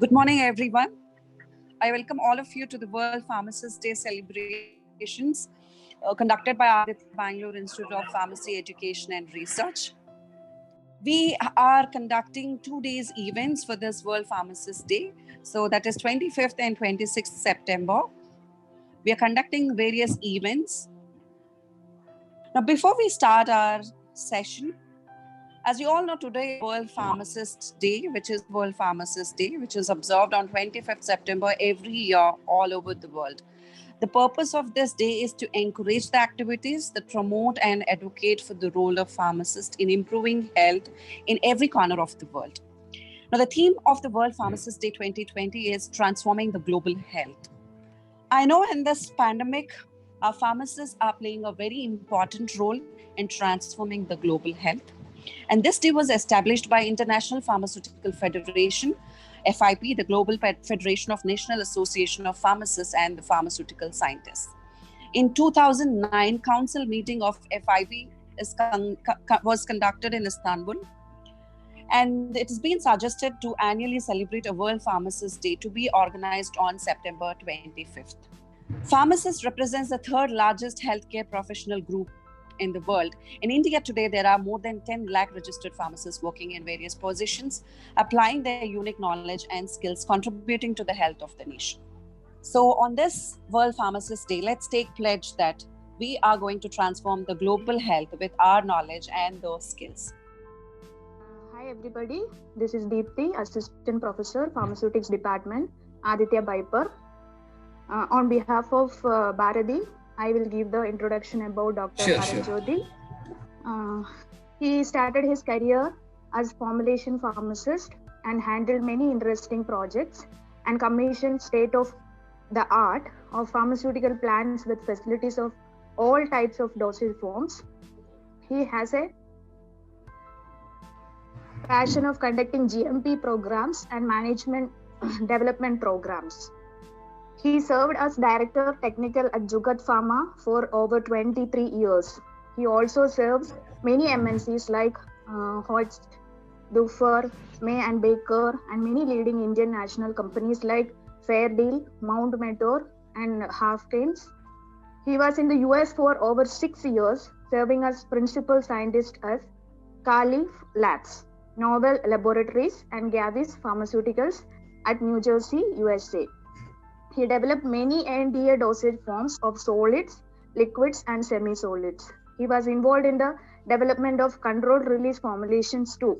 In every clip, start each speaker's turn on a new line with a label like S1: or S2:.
S1: Good morning, everyone. I welcome all of you to the World Pharmacist Day celebrations conducted by Aditya Bangalore Institute of Pharmacy Education and Research. We are conducting 2 days events for this World Pharmacist Day. So that is 25th and 26th September. We are conducting various events. Now, before we start our session, as you all know, today is World Pharmacist Day, which is observed on 25th September every year all over the world. The purpose of this day is to encourage the activities that promote and advocate for the role of pharmacists in improving health in every corner of the world. Now, the theme of the World Pharmacist Day 2020 is transforming the global health. I know in this pandemic, our pharmacists are playing a very important role in transforming the global health. And this day was established by International Pharmaceutical Federation, FIP, the Global Federation of National Association of Pharmacists and the Pharmaceutical Scientists. In 2009, council meeting of FIP was conducted in Istanbul. And it has been suggested to annually celebrate a World Pharmacist Day to be organized on September 25th. Pharmacists represents the third largest healthcare professional group in the world. In India today, there are more than 10 lakh registered pharmacists working in various positions, applying their unique knowledge and skills, contributing to the health of the nation. So on this World Pharmacist Day, let's take pledge that we are going to transform the global health with our knowledge and those skills.
S2: Hi everybody, this is Deepthi, Assistant Professor, Pharmaceutics Department, Aditya Biper. On behalf of Bharati, I will give the introduction about Dr. Paranjyoti. He started his career as formulation pharmacist and handled many interesting projects and commissioned state-of-the-art of pharmaceutical plants with facilities of all types of dosage forms. He has a passion of conducting GMP programs and management development programs. He served as Director Technical at Jugat Pharma for over 23 years. He also serves many MNCs like Hoist, Dufer, May and Baker, and many leading Indian national companies like Fairdeal, Mount Meador, and Haskins. He was in the US for over 6 years, serving as Principal Scientist at Calif Labs, Novel Laboratories, and Gavis Pharmaceuticals at New Jersey, USA. He developed many NDA dosage forms of solids, liquids, and semi-solids. He was involved in the development of controlled release formulations too.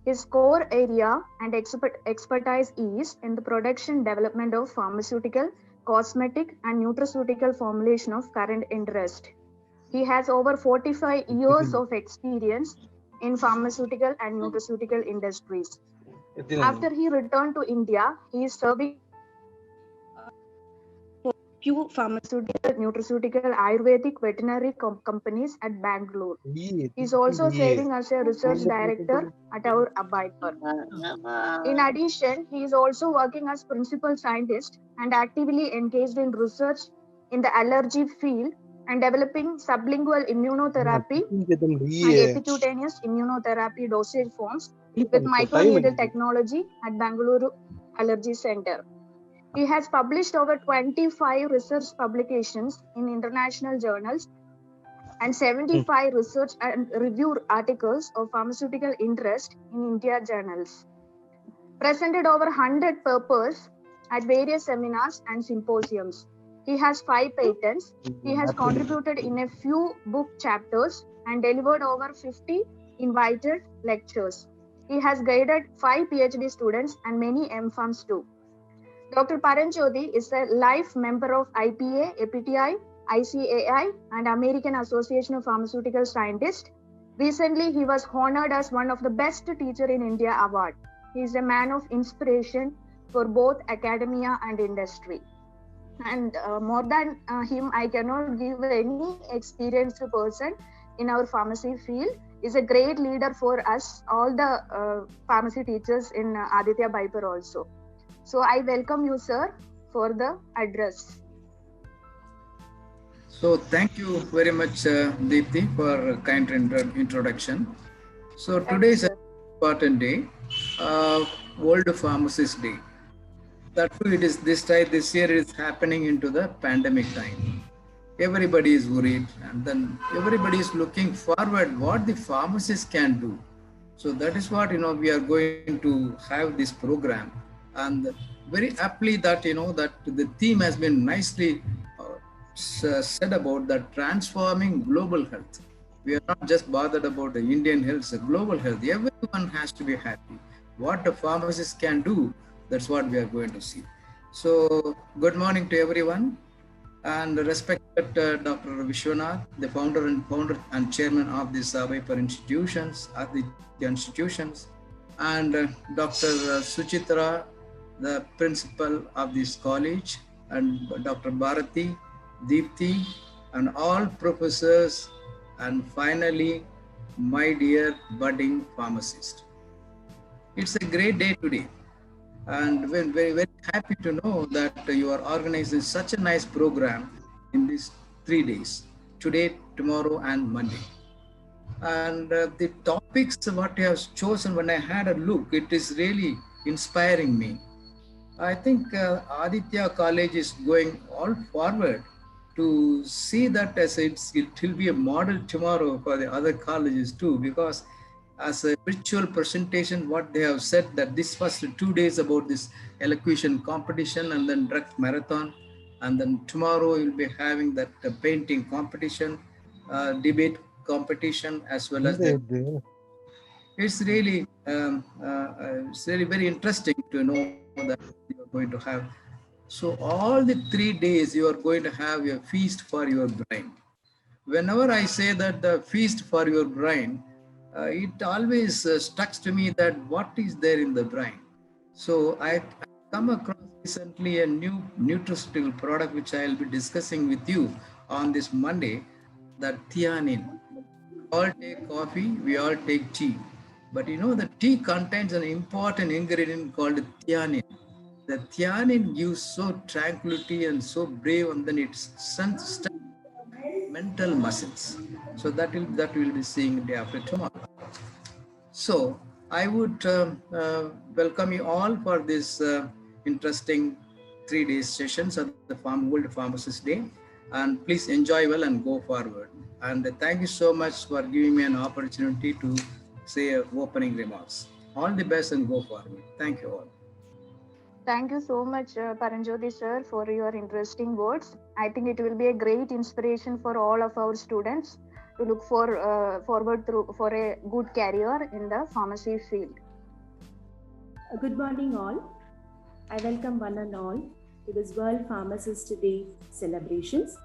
S2: His core area and expertise is in the production development of pharmaceutical, cosmetic, and nutraceutical formulation of current interest. He has over 45 years of experience in pharmaceutical and nutraceutical industries. After he returned to India, he is serving few pharmaceutical, nutraceutical, Ayurvedic veterinary companies at Bangalore. He is also serving as a research director at our Abhaypur. In addition, he is also working as principal scientist and actively engaged in research in the allergy field and developing sublingual immunotherapy and epicutaneous immunotherapy dosage forms with microneedle technology at Bangalore Allergy Center. He has published over 25 research publications in international journals and 75 research and review articles of pharmaceutical interest in India journals. Presented over 100 papers at various seminars and symposiums. He has 5 patents. He has contributed in a few book chapters and delivered over 50 invited lectures. He has guided 5 PhD students and many MPharms too. Dr. Paranjyoti is a life member of IPA, APTI, ICAI, and American Association of Pharmaceutical Scientists. Recently, he was honored as one of the best teacher in India award. He is a man of inspiration for both academia and industry. And more than him, I cannot give any experienced person in our pharmacy field. Is a great leader for us, all the pharmacy teachers in Aditya Biper also. So I welcome you, sir, for the address.
S3: So thank you very much, Deepthi, for a kind introduction. So today is an important day, World Pharmacist Day. that too, it is this year is happening into the pandemic time. Everybody is worried, and then everybody is looking forward what the pharmacists can do. So that is what we are going to have this program, and very aptly that that the theme has been nicely said about that transforming global health. We are not just bothered about the Indian health, the global health. Everyone has to be happy. What the pharmacists can do, that's what we are going to see. So good morning to everyone, and respected Dr. Vishwanath, the founder and chairman of this Vapor institutions, and Dr. Suchitra, the principal of this college, and Dr. Bharati, Deepthi, and all professors, and finally, my dear budding pharmacist. It's a great day today, and we're very, very happy to know that you are organizing such a nice program in these 3 days, today, tomorrow, and Monday. And the topics what you have chosen, when I had a look, it is really inspiring me. I think Aditya College is going all forward to see that as it will be a model tomorrow for the other colleges too, because as a virtual presentation, what they have said that this first 2 days about this elocution competition and then drug marathon, and then tomorrow you'll be having that painting competition, debate competition, as well as it's really very interesting to know that you are going to have. So all the 3 days you are going to have a feast for your brain. Whenever I say that the feast for your brain, it always stuck to me that what is there in the brain. So I come across recently a new nutraceutical product which I will be discussing with you on this Monday, that theanine. We all take coffee, we all take tea, but the tea contains an important ingredient called theanine. The theanine gives so tranquility and so brave, and then it strengthens mental muscles. So that we'll be seeing day after tomorrow. So I would welcome you all for this interesting 3 days sessions at the World Pharmacist Day, and please enjoy well and go forward. And thank you so much for giving me an opportunity to say opening remarks. All the best and go forward. Thank you all.
S2: Thank you so much, Paranjoti sir, for your interesting words. I think it will be a great inspiration for all of our students to look forward for a good career in the pharmacy field.
S4: Good morning all. I welcome one and all to this World Pharmacist Day celebrations.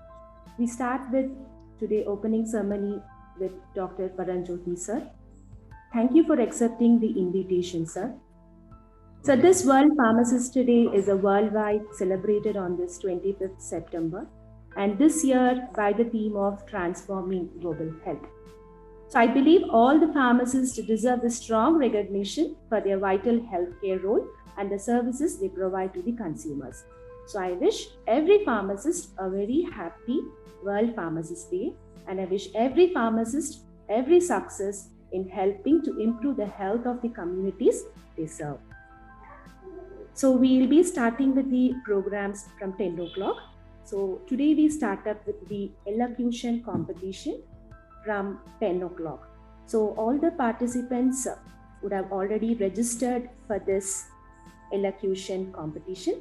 S4: We start with today opening ceremony with Dr. Paranjoti sir. Thank you for accepting the invitation, sir. So this World Pharmacist Day is a worldwide celebrated on this 25th September, and this year by the theme of transforming global health. So I believe all the pharmacists deserve the strong recognition for their vital healthcare role and the services they provide to the consumers. So I wish every pharmacist a very happy World Pharmacist Day, and I wish every pharmacist every success in helping to improve the health of the communities they serve. So we will be starting with the programs from 10 o'clock. So today we start up with the elocution competition from 10 o'clock. So all the participants would have already registered for this elocution competition.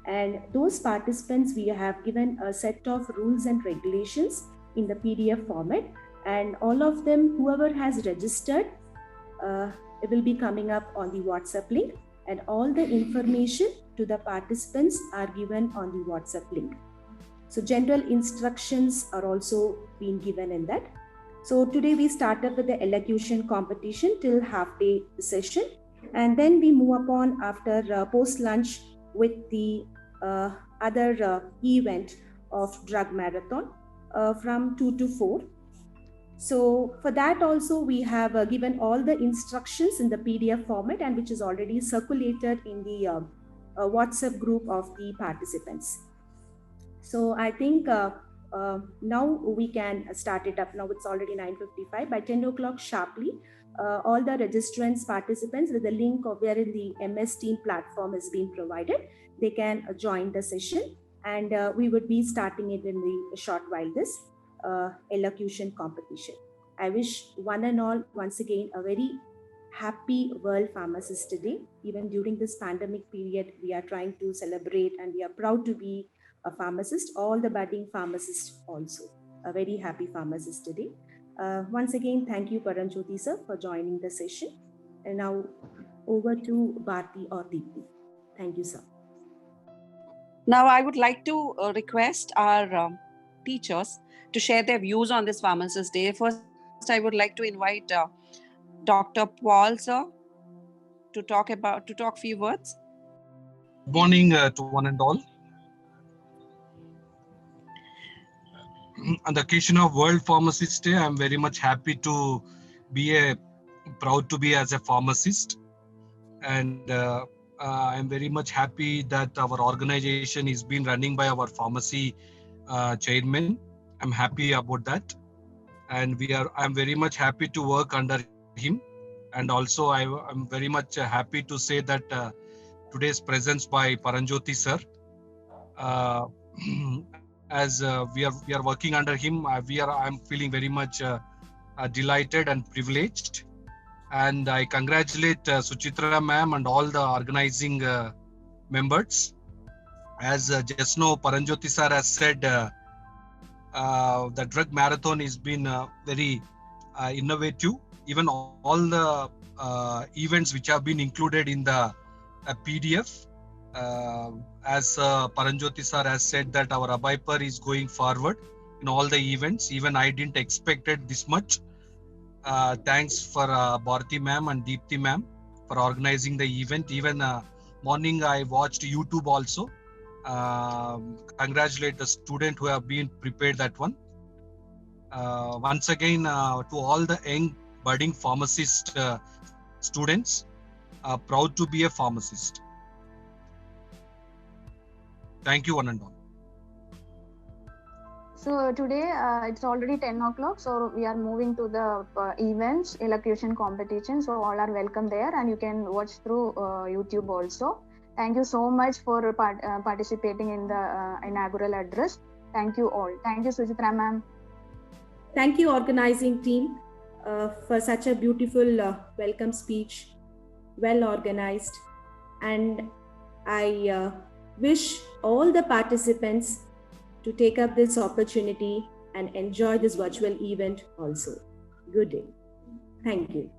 S4: And those participants, we have given a set of rules and regulations in the PDF format. And all of them, whoever has registered, it will be coming up on the WhatsApp link. And all the information to the participants are given on the WhatsApp link. So general instructions are also being given in that. So today we start up with the elocution competition till half day session. And then we move upon after post-lunch with the other event of drug marathon from 2 to 4. So for that also we have given all the instructions in the PDF format, and which is already circulated in the WhatsApp group of the participants. So I think now we can start it up. Now it's already 9:55. By 10 o'clock sharply, all the registrants, participants, with the link of wherein the MS Team platform is being provided, they can join the session, and we would be starting it in the short while, this elocution competition. I wish one and all once again a very happy World Pharmacist Day. Even during this pandemic period, we are trying to celebrate, and we are proud to be a pharmacist, all the budding pharmacists also. A very happy Pharmacist Day. Once again, thank you Paranjyoti sir for joining the session. And now over to Bharti or Deepthi. Thank you, sir.
S1: Now I would like to request our teachers to share their views on this Pharmacist Day. First, I would like to invite Dr. Paul sir to talk few words.
S5: Good morning to one and all. On the occasion of World Pharmacist Day, I'm very much happy to be proud to be as a pharmacist, and I'm very much happy that our organization is being running by our pharmacy chairman. I'm happy about that, and I'm very much happy to work under him, and also I'm very much happy to say that today's presence by Paranjyoti sir. As we are working under him, I'm feeling very much delighted and privileged, and I congratulate Suchitra ma'am and all the organizing members. As just now Paranjyoti sir has said, the drug marathon has been very innovative. Even all the events which have been included in the PDF. As Paranjyoti sir has said that our ABIPER is going forward in all the events. Even I didn't expect it this much. Thanks for Bharti ma'am and Deepthi ma'am for organizing the event. Even morning I watched YouTube also. Congratulate the student who have been prepared that one. Once again, to all the young budding pharmacist students, proud to be a pharmacist. Thank you one and all.
S2: So today it's already 10 o'clock, so we are moving to the events, elocution competition. So all are welcome there, and you can watch through YouTube also. Thank you so much for participating in the inaugural address. Thank you all. Thank you, Suchitra ma'am.
S4: Thank you, organizing team, for such a beautiful welcome speech, well organized, and I wish all the participants to take up this opportunity and enjoy this virtual event also. Good day. Thank you.